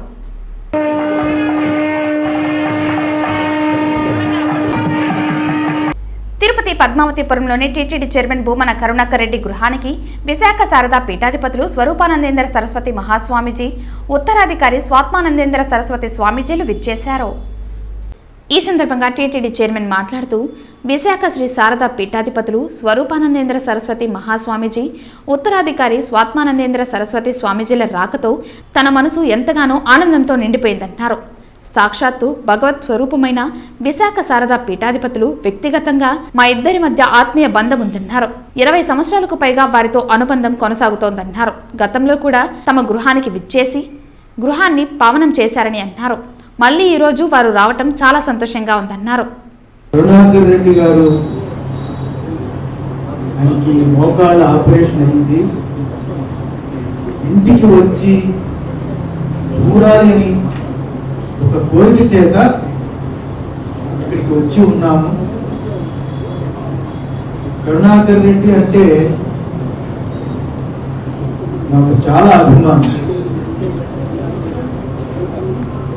తిరుపతి పద్మావతిపురంలోని టీటీడీ చైర్మన్ భూమన కరుణాకర్ రెడ్డి గృహానికి విశాఖ శారదా పీఠాధిపతులు స్వరూపానందేంద్ర సరస్వతి మహాస్వామీజీ, ఉత్తరాధికారి స్వాత్మానందేంద్ర సరస్వతి స్వామీజీలు విచ్చేశారు. ఈ సందర్భంగా టీటీడీ చైర్మన్ మాట్లాడుతూ విశాఖ శ్రీ శారదా పీఠాధిపతులు స్వరూపానందేంద్ర సరస్వతి మహాస్వామీజీ, ఉత్తరాధికారి స్వాత్మానందేంద్ర సరస్వతి స్వామీజీల రాకతో తన మనసు ఎంతగానో ఆనందంతో నిండిపోయిందన్నారు. సాక్షాత్తు భగవత్ స్వరూపమైన విశాఖ శారదా పీఠాధిపతులు వ్యక్తిగతంగా మా ఇద్దరి మధ్య ఆత్మీయ బంధం ఉందన్నారు. 20 సంవత్సరాలకు పైగా వారితో అనుబంధం కొనసాగుతోందన్నారు. గతంలో కూడా తమ గృహానికి విచ్చేసి గృహాన్ని పావనం చేశారని అన్నారు. మళ్లీ ఈ రోజు వారు రావటం చాలా సంతోషంగా ఉందన్నారు.
కరుణాకర్ రెడ్డి గారు ఆయనకి మోకాళ్ళ ఆపరేషన్ అయింది. ఇంటికి వచ్చి చూడాలని ఒక కోరిక చేత ఇక్కడికి వచ్చి ఉన్నాము. కరుణాకర్ రెడ్డి అంటే నాకు చాలా అభిమానం.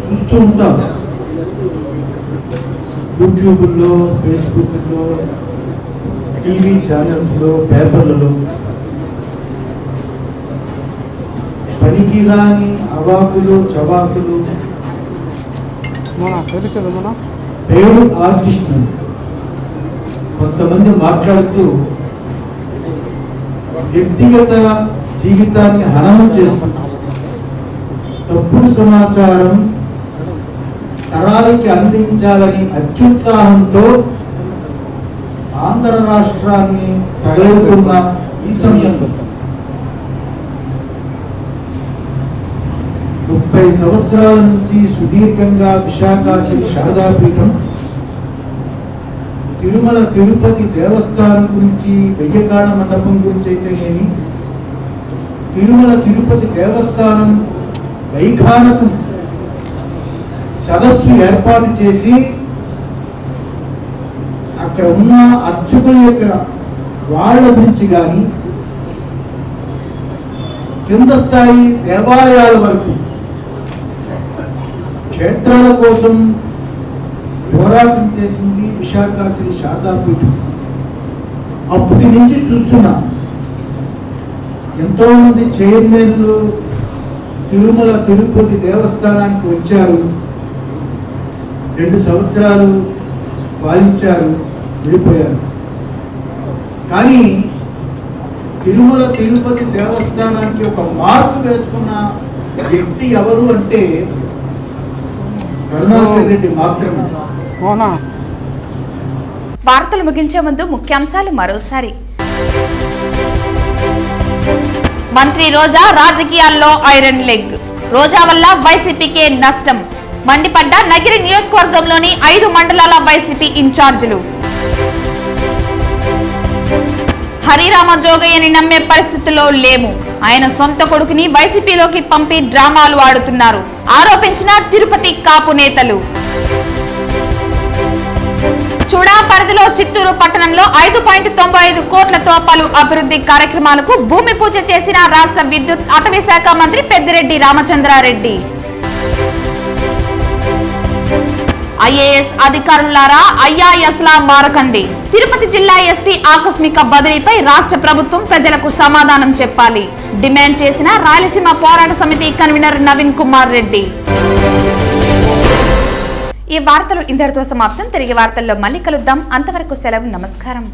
చూస్తూ ఉంటాం యూట్యూబ్లో, ఫేస్బుక్లో, టీవీ ఛానల్స్లో, పేపర్లలో పనికిరాని అవాకులు చవాకులు పేరు ఆర్టిస్టులు కొంతమంది మాట్లాడుతూ వ్యక్తిగత జీవితాన్ని హననం చేస్తున్నారు. తప్పుడు సమాచారం తరాలకి అందించాలని అత్యుత్సాహంతో ఆంధ్ర రాష్ట్రాన్ని తగలెడుతున్న ఈ సమయంలో 30 సంవత్సరాల నుంచి సుదీర్ఘంగా విశాఖ శ్రీ శారదాపీఠం తిరుమల తిరుపతి దేవస్థానం గురించి వెయ్యకాడ మండపం గురించి అయితేనేమి తిరుమల తిరుపతి దేవస్థానం వైఖానసం సదస్సు ఏర్పాటు చేసి అక్కడ ఉన్న అర్చకుల యొక్క వాళ్ళ గురించి కానీ కింద స్థాయి దేవాలయాల వరకు క్షేత్రాల కోసం పోరాటం చేసింది విశాఖ శ్రీ శారదాపీఠం. అప్పటి నుంచి చూస్తున్నా ఎంతో మంది చైర్మన్లు తిరుమల తిరుపతి దేవస్థానానికి వచ్చారు, 2 సంవత్సరాలు పాలించారు, వెళ్ళిపోయారు. కానీ తిరుమల తిరుపతి దేవస్థానానికి ఒక మార్పు వేసుకున్న వ్యక్తి ఎవరు అంటే కరుణాకర్ రెడ్డి మాత్రమే.
వార్తలు ముగించే ముందు ముఖ్యాంశాలు మరోసారి. మంత్రి రోజా రాజకీయాల్లో ఐరన్ లెగ్, రోజా వల్ల వైసీపీకే నష్టం మండిపడ్డ నగిరి నియోజకవర్గంలోని 5 మండలాల వైసీపీ ఇన్ఛార్జీలు. హరిరామ జోగయ్యని నమ్మే పరిస్థితుల్లో లేము, ఆయన సొంత కొడుకుని వైసీపీలోకి పంపి డ్రామాలు ఆడుతున్నారు ఆరోపించిన తిరుపతి కాపు నేతలు. చూడా పరిధిలో చిత్తూరు పట్టణంలో 5.95 కోట్లతో పలు అభివృద్ధి కార్యక్రమాలకు భూమి పూజ చేసిన రాష్ట్ర విద్యుత్ అటవీ శాఖ మంత్రి పెద్దిరెడ్డి రామచంద్రారెడ్డి. ఐఏఎస్ అధికారులారా ఐఆర్ఎస్ లా మారకండి, తిరుపతి జిల్లా ఎస్పీ ఆకస్మిక బదిలీపై రాష్ట్ర ప్రభుత్వం ప్రజలకు సమాధానం చెప్పాలి డిమాండ్ చేసిన రాయలసీమ పోరాట సమితి కన్వీనర్ నవీన్ కుమార్ రెడ్డి. ఈ వార్తలు ఇంతటితో సమాప్తం. తిరిగి వార్తల్లో మళ్ళీ కలుద్దాం. అంతవరకు సెలవు. నమస్కారం.